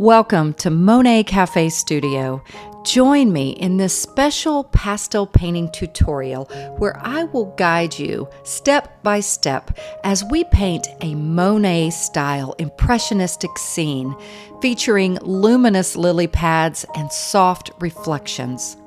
Welcome to Monet Cafe Studio. Join me in this special pastel painting tutorial where I will guide you step by step as we paint a Monet-style impressionistic scene featuring luminous lily pads and soft reflections.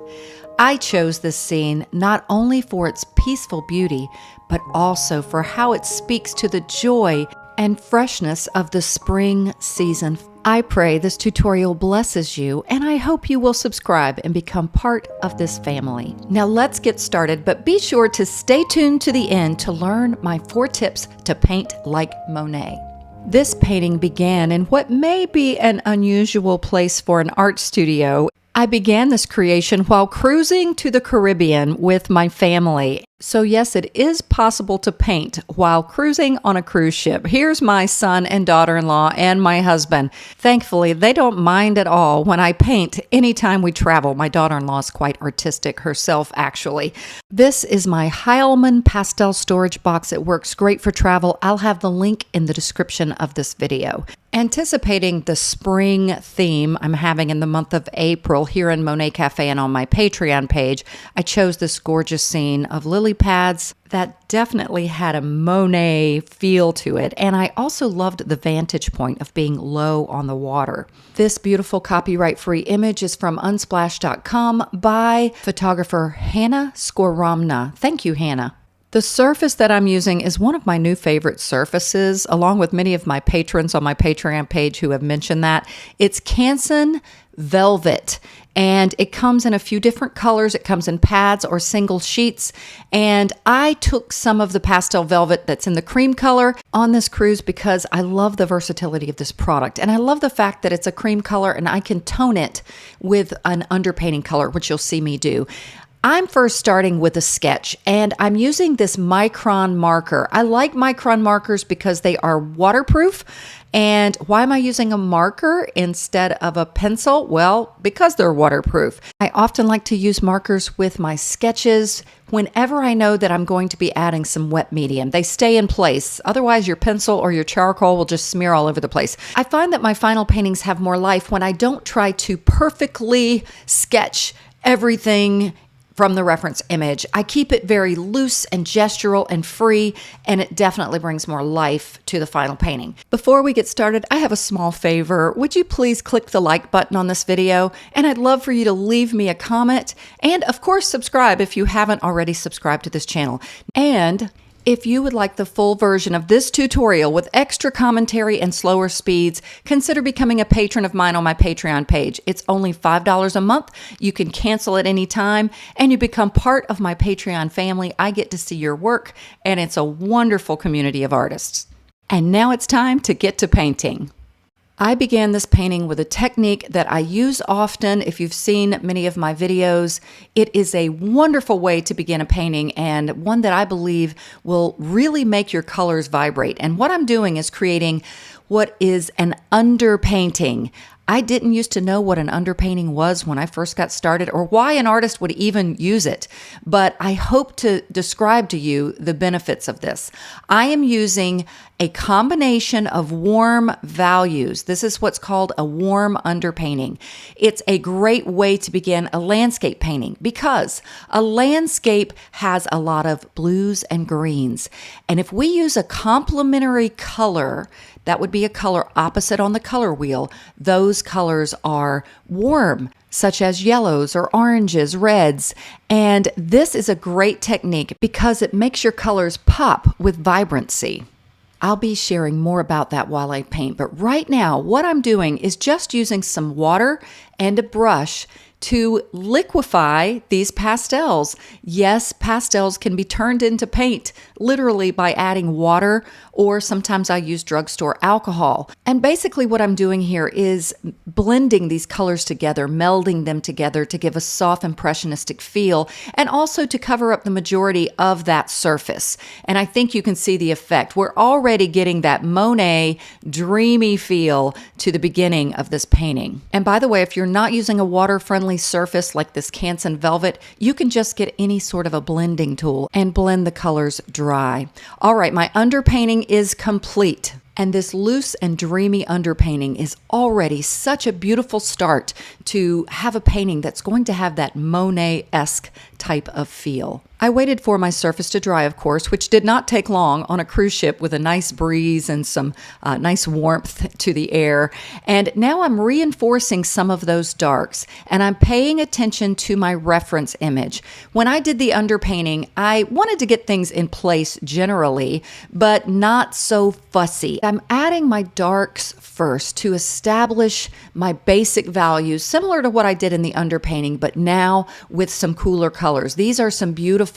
I chose this scene not only for its peaceful beauty, but also for how it speaks to the joy and freshness of the spring season. I pray this tutorial blesses you, and I hope you will subscribe and become part of this family. Now let's get started, but be sure to stay tuned to the end to learn my 4 tips to paint like Monet. This painting began in what may be an unusual place for an art studio. I began this creation while cruising to the Caribbean with my family. So yes, it is possible to paint while cruising on a cruise ship. Here's my son and daughter-in-law and my husband. Thankfully, they don't mind at all when I paint anytime we travel. My daughter-in-law is quite artistic herself, actually. This is my Heilman pastel storage box. It works great for travel. I'll have the link in the description of this video. Anticipating the spring theme I'm having in the month of April here in Monet Cafe and on my Patreon page, I chose this gorgeous scene of lily pads that definitely had a Monet feel to it. And I also loved the vantage point of being low on the water. This beautiful copyright-free image is from unsplash.com by photographer Hannah Skoromna. Thank you, Hannah. The surface that I'm using is one of my new favorite surfaces, along with many of my patrons on my Patreon page who have mentioned that. It's Canson Velvet, and it comes in a few different colors. It comes in pads or single sheets, and I took some of the pastel velvet that's in the cream color on this cruise because I love the versatility of this product, and I love the fact that it's a cream color and I can tone it with an underpainting color, which you'll see me do. I'm first starting with a sketch, and I'm using this micron marker. I like micron markers because they are waterproof. And why am I using a marker instead of a pencil? Well, because they're waterproof. I often like to use markers with my sketches whenever I know that I'm going to be adding some wet medium. They stay in place. Otherwise, your pencil or your charcoal will just smear all over the place. I find that my final paintings have more life when I don't try to perfectly sketch everything from the reference image. I keep it very loose and gestural and free, and it definitely brings more life to the final painting. Before we get started, I have a small favor. Would you please click the like button on this video? And I'd love for you to leave me a comment, and of course subscribe if you haven't already subscribed to this channel. And if you would like the full version of this tutorial with extra commentary and slower speeds, consider becoming a patron of mine on my Patreon page. It's only $5 a month. You can cancel at any time, and you become part of my Patreon family. I get to see your work, and it's a wonderful community of artists. And now it's time to get to painting. I began this painting with a technique that I use often. If you've seen many of my videos, it is a wonderful way to begin a painting, and one that I believe will really make your colors vibrate. And what I'm doing is creating what is an underpainting. I didn't used to know what an underpainting was when I first got started, or why an artist would even use it, but I hope to describe to you the benefits of this. I am using a combination of warm values. This is what's called a warm underpainting. It's a great way to begin a landscape painting because a landscape has a lot of blues and greens. And if we use a complementary color, that would be a color opposite on the color wheel. Those colors are warm, such as yellows or oranges, reds. And this is a great technique because it makes your colors pop with vibrancy. I'll be sharing more about that while I paint, but right now what I'm doing is just using some water and a brush to liquefy these pastels. Yes, pastels can be turned into paint literally by adding water, or sometimes I use drugstore alcohol. And basically what I'm doing here is blending these colors together, melding them together to give a soft impressionistic feel, and also to cover up the majority of that surface. And I think you can see the effect. We're already getting that Monet dreamy feel to the beginning of this painting. And by the way, if you're not using a water-friendly surface like this Canson Velvet, you can just get any sort of a blending tool and blend the colors dry. All right, my underpainting is complete. And this loose and dreamy underpainting is already such a beautiful start to have a painting that's going to have that Monet-esque type of feel. I waited for my surface to dry, of course, which did not take long on a cruise ship with a nice breeze and some nice warmth to the air. And now I'm reinforcing some of those darks, and I'm paying attention to my reference image. When I did the underpainting, I wanted to get things in place generally, but not so fussy. I'm adding my darks first to establish my basic values, similar to what I did in the underpainting, but now with some cooler colors. These are some beautiful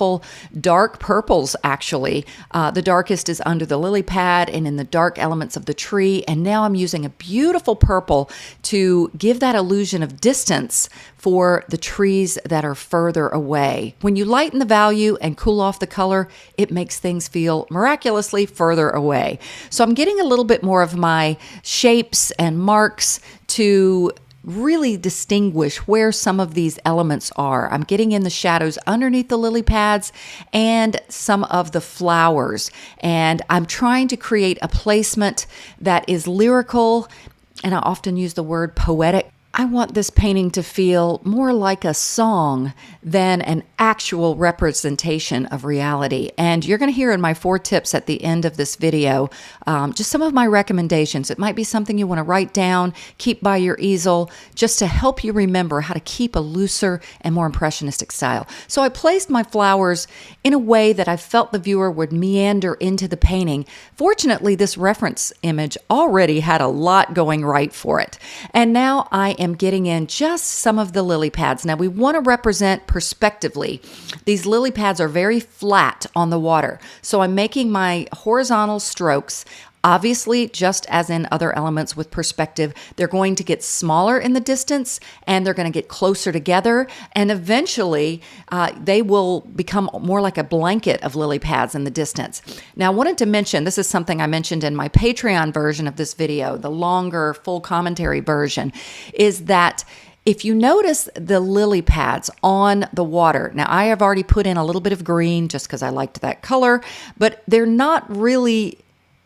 dark purples, actually. The darkest is under the lily pad and in the dark elements of the tree. And now I'm using a beautiful purple to give that illusion of distance for the trees that are further away. When you lighten the value and cool off the color, it makes things feel miraculously further away. So I'm getting a little bit more of my shapes and marks to really distinguish where some of these elements are. I'm getting in the shadows underneath the lily pads and some of the flowers. And I'm trying to create a placement that is lyrical, and I often use the word poetic. I want this painting to feel more like a song than an actual representation of reality. And you're going to hear in my 4 tips at the end of this video, just some of my recommendations. It might be something you want to write down, keep by your easel, just to help you remember how to keep a looser and more impressionistic style. So I placed my flowers in a way that I felt the viewer would meander into the painting. Fortunately, this reference image already had a lot going right for it. And now I am getting in just some of the lily pads. Now we want to represent perspectively. These lily pads are very flat on the water. So I'm making my horizontal strokes. Obviously, just as in other elements with perspective, they're going to get smaller in the distance and they're going to get closer together. And eventually, they will become more like a blanket of lily pads in the distance. Now, I wanted to mention, this is something I mentioned in my Patreon version of this video, the longer full commentary version, is that if you notice the lily pads on the water, now I have already put in a little bit of green just because I liked that color, but they're not really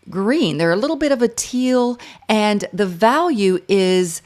green. They're a little bit of a teal, and the value is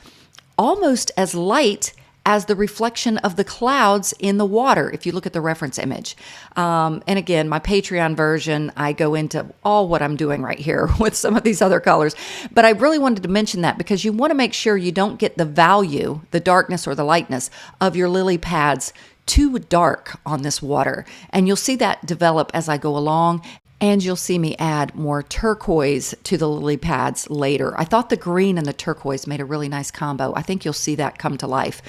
almost as light as the reflection of the clouds in the water, if you look at the reference image. And again, my Patreon version, I go into all what I'm doing right here with some of these other colors. But I really wanted to mention that because you want to make sure you don't get the value, the darkness or the lightness of your lily pads too dark on this water. And you'll see that develop as I go along. And you'll see me add more turquoise to the lily pads later. I thought the green and the turquoise made a really nice combo. I think you'll see that come to life.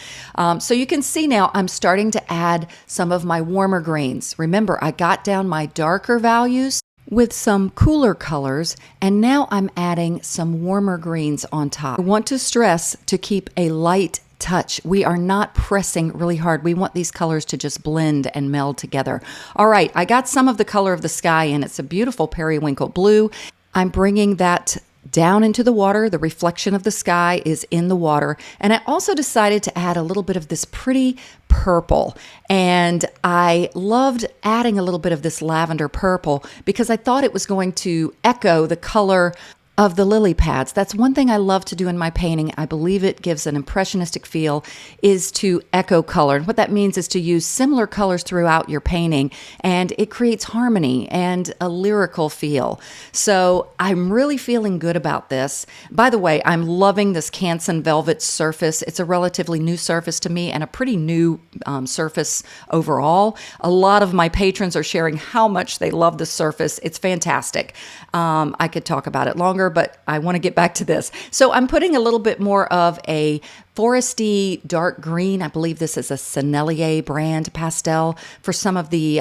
So you can see now I'm starting to add some of my warmer greens. Remember, I got down my darker values with some cooler colors, and now I'm adding some warmer greens on top. I want to stress to keep a light touch. We are not pressing really hard. We want these colors to just blend and meld together. All right, I got some of the color of the sky in. It's a beautiful periwinkle blue. I'm bringing that down into the water. The reflection of the sky is in the water. And I also decided to add a little bit of this pretty purple. And I loved adding a little bit of this lavender purple because I thought it was going to echo the color of the lily pads. That's one thing I love to do in my painting. I believe it gives an impressionistic feel, is to echo color. And what that means is to use similar colors throughout your painting, and it creates harmony and a lyrical feel. So I'm really feeling good about this. By the way, I'm loving this Canson velvet surface. It's a relatively new surface to me and a pretty new surface overall. A lot of my patrons are sharing how much they love the surface. It's fantastic. I could talk about it longer, but I want to get back to this. So I'm putting a little bit more of a foresty dark green. I believe this is a Sennelier brand pastel for some of the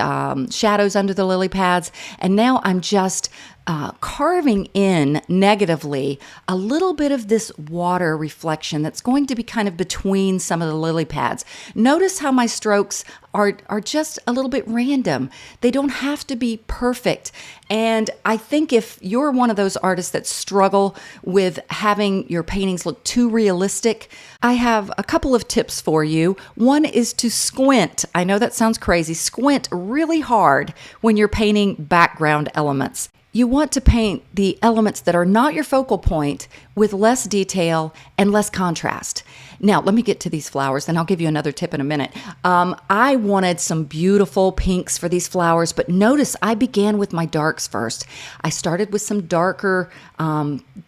shadows under the lily pads. And now I'm just carving in negatively a little bit of this water reflection that's going to be kind of between some of the lily pads. Notice how my strokes are just a little bit random. They don't have to be perfect. And I think if you're one of those artists that struggle with having your paintings look too realistic, I have a couple of tips for you. One is to squint. I know that sounds crazy. Squint really hard when you're painting background elements. You want to paint the elements that are not your focal point with less detail and less contrast. Now, let me get to these flowers, and I'll give you another tip in a minute. I wanted some beautiful pinks for these flowers, but notice I began with my darks first. I started with some darker,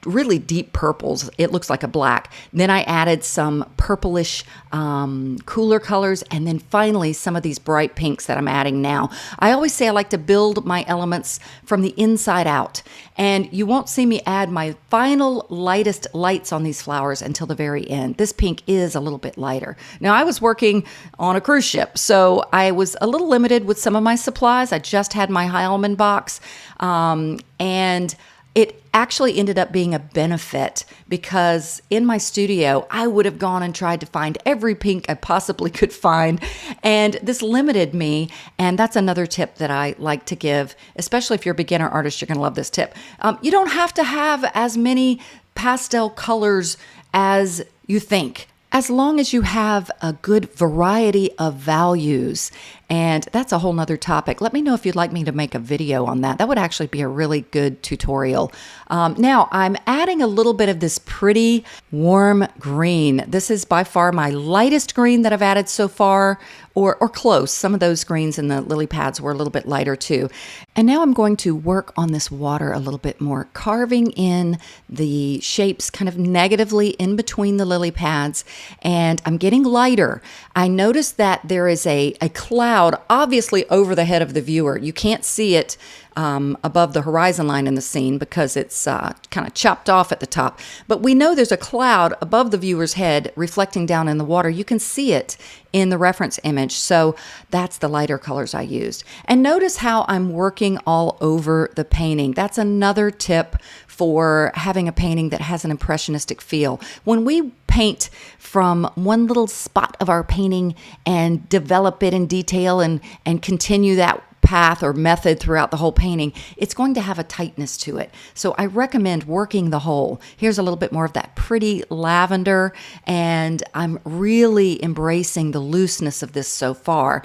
really deep purples. It looks like a black. Then I added some purplish, cooler colors, and then finally some of these bright pinks that I'm adding now. I always say I like to build my elements from the inside out, and you won't see me add my final lightest lights on these flowers until the very end. This pink is a little bit lighter. Now, I was working on a cruise ship, so I was a little limited with some of my supplies. I just had my Heilman box, and it actually ended up being a benefit because in my studio, I would have gone and tried to find every pink I possibly could find. And this limited me. And that's another tip that I like to give, especially if you're a beginner artist, you're going to love this tip. You don't have to have as many pastel colors as you think, as long as you have a good variety of values. And that's a whole nother topic. Let me know if you'd like me to make a video on that. That would actually be a really good tutorial. Now, I'm adding a little bit of this pretty warm green. This is by far my lightest green that I've added so far, or close. Some of those greens in the lily pads were a little bit lighter too. And now I'm going to work on this water a little bit more, carving in the shapes kind of negatively in between the lily pads. And I'm getting lighter. I noticed that there is a cloud obviously over the head of the viewer. You can't see it above the horizon line in the scene because it's kind of chopped off at the top. But we know there's a cloud above the viewer's head reflecting down in the water. You can see it in the reference image. So that's the lighter colors I used. And notice how I'm working all over the painting. That's another tip for having a painting that has an impressionistic feel. When we paint from one little spot of our painting and develop it in detail and continue that path or method throughout the whole painting, it's going to have a tightness to it. So I recommend working the whole. Here's a little bit more of that pretty lavender, and I'm really embracing the looseness of this so far.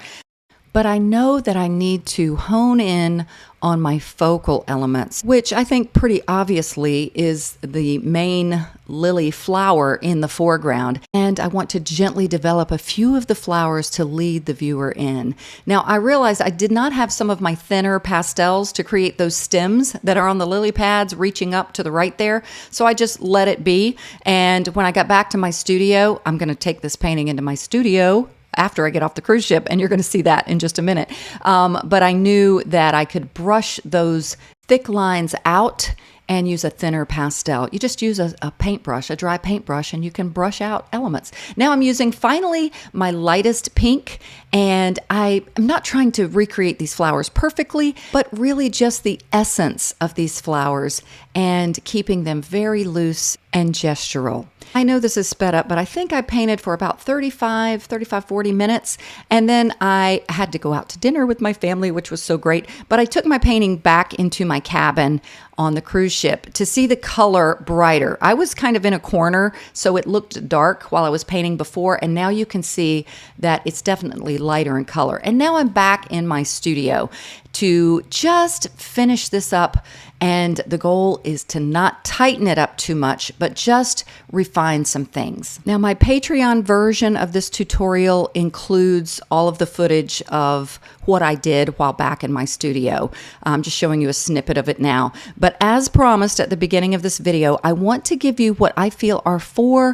But I know that I need to hone in on my focal elements, which I think pretty obviously is the main lily flower in the foreground. And I want to gently develop a few of the flowers to lead the viewer in. Now, I realized I did not have some of my thinner pastels to create those stems that are on the lily pads reaching up to the right there. So I just let it be. And when I got back to my studio, I'm going to take this painting into my studio after I get off the cruise ship, and you're going to see that in just a minute. But I knew that I could brush those thick lines out and use a thinner pastel. You just use a paintbrush, a dry paintbrush, and you can brush out elements. Now I'm using finally my lightest pink, and I'm not trying to recreate these flowers perfectly, but really just the essence of these flowers and keeping them very loose and gestural. I know this is sped up, but I think I painted for about 35, 40 minutes. And then I had to go out to dinner with my family, which was so great. But I took my painting back into my cabin on the cruise ship to see the color brighter. I was kind of in a corner, so it looked dark while I was painting before. And now you can see that it's definitely lighter in color. And now I'm back in my studio to just finish this up. And the goal is to not tighten it up too much, but just refine some things. Now, my Patreon version of this tutorial includes all of the footage of what I did while back in my studio. I'm just showing you a snippet of it now. But as promised at the beginning of this video, I want to give you what I feel are 4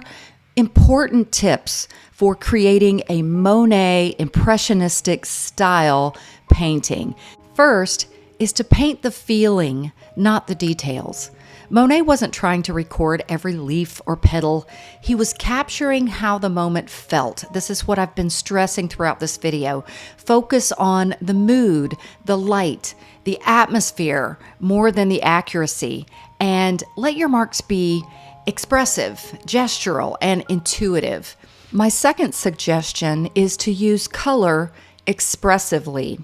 important tips for creating a Monet impressionistic style painting. First is to paint the feeling, not the details. Monet wasn't trying to record every leaf or petal. He was capturing how the moment felt. This is what I've been stressing throughout this video. Focus on the mood, the light, the atmosphere, more than the accuracy. And let your marks be expressive, gestural, and intuitive. My second suggestion is to use color expressively.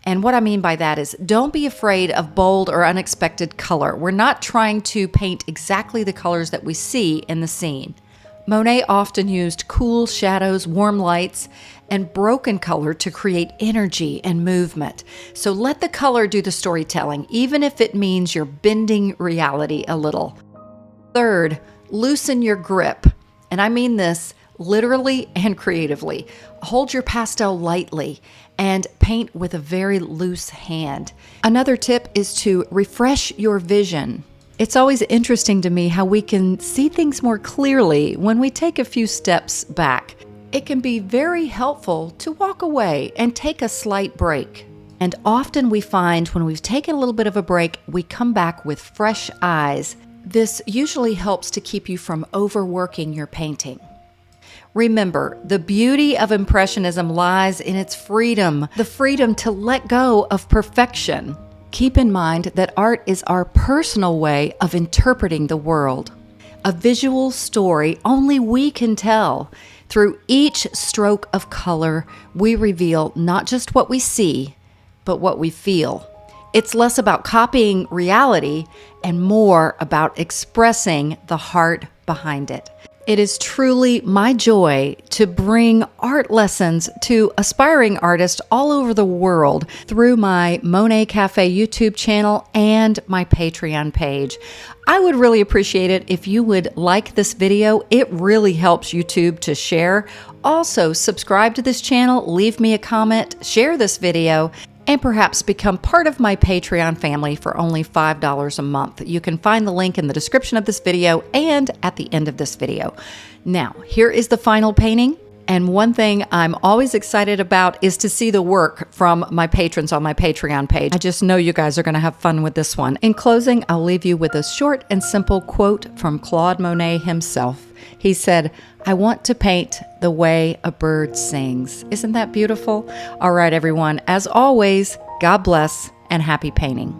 And what I mean by that is don't be afraid of bold or unexpected color. We're not trying to paint exactly the colors that we see in the scene. Monet often used cool shadows, warm lights, and broken color to create energy and movement. So let the color do the storytelling, even if it means you're bending reality a little. Third, loosen your grip. And I mean this literally and creatively. Hold your pastel lightly and paint with a very loose hand. Another tip is to refresh your vision. It's always interesting to me how we can see things more clearly when we take a few steps back. It can be very helpful to walk away and take a slight break. And often we find when we've taken a little bit of a break, we come back with fresh eyes. This usually helps to keep you from overworking your painting. Remember, the beauty of Impressionism lies in its freedom, the freedom to let go of perfection. Keep in mind that art is our personal way of interpreting the world. A visual story only we can tell. Through each stroke of color, we reveal not just what we see, but what we feel. It's less about copying reality and more about expressing the heart behind it. It is truly my joy to bring art lessons to aspiring artists all over the world through my Monet Cafe YouTube channel and my Patreon page. I would really appreciate it if you would like this video. It really helps YouTube to share. Also, subscribe to this channel, leave me a comment, share this video, and perhaps become part of my Patreon family for only $5 a month. You can find the link in the description of this video and at the end of this video. Now, here is the final painting. And one thing I'm always excited about is to see the work from my patrons on my Patreon page. I just know you guys are going to have fun with this one. In closing, I'll leave you with a short and simple quote from Claude Monet himself. He said, "I want to paint the way a bird sings." Isn't that beautiful? All right, everyone. As always, God bless and happy painting.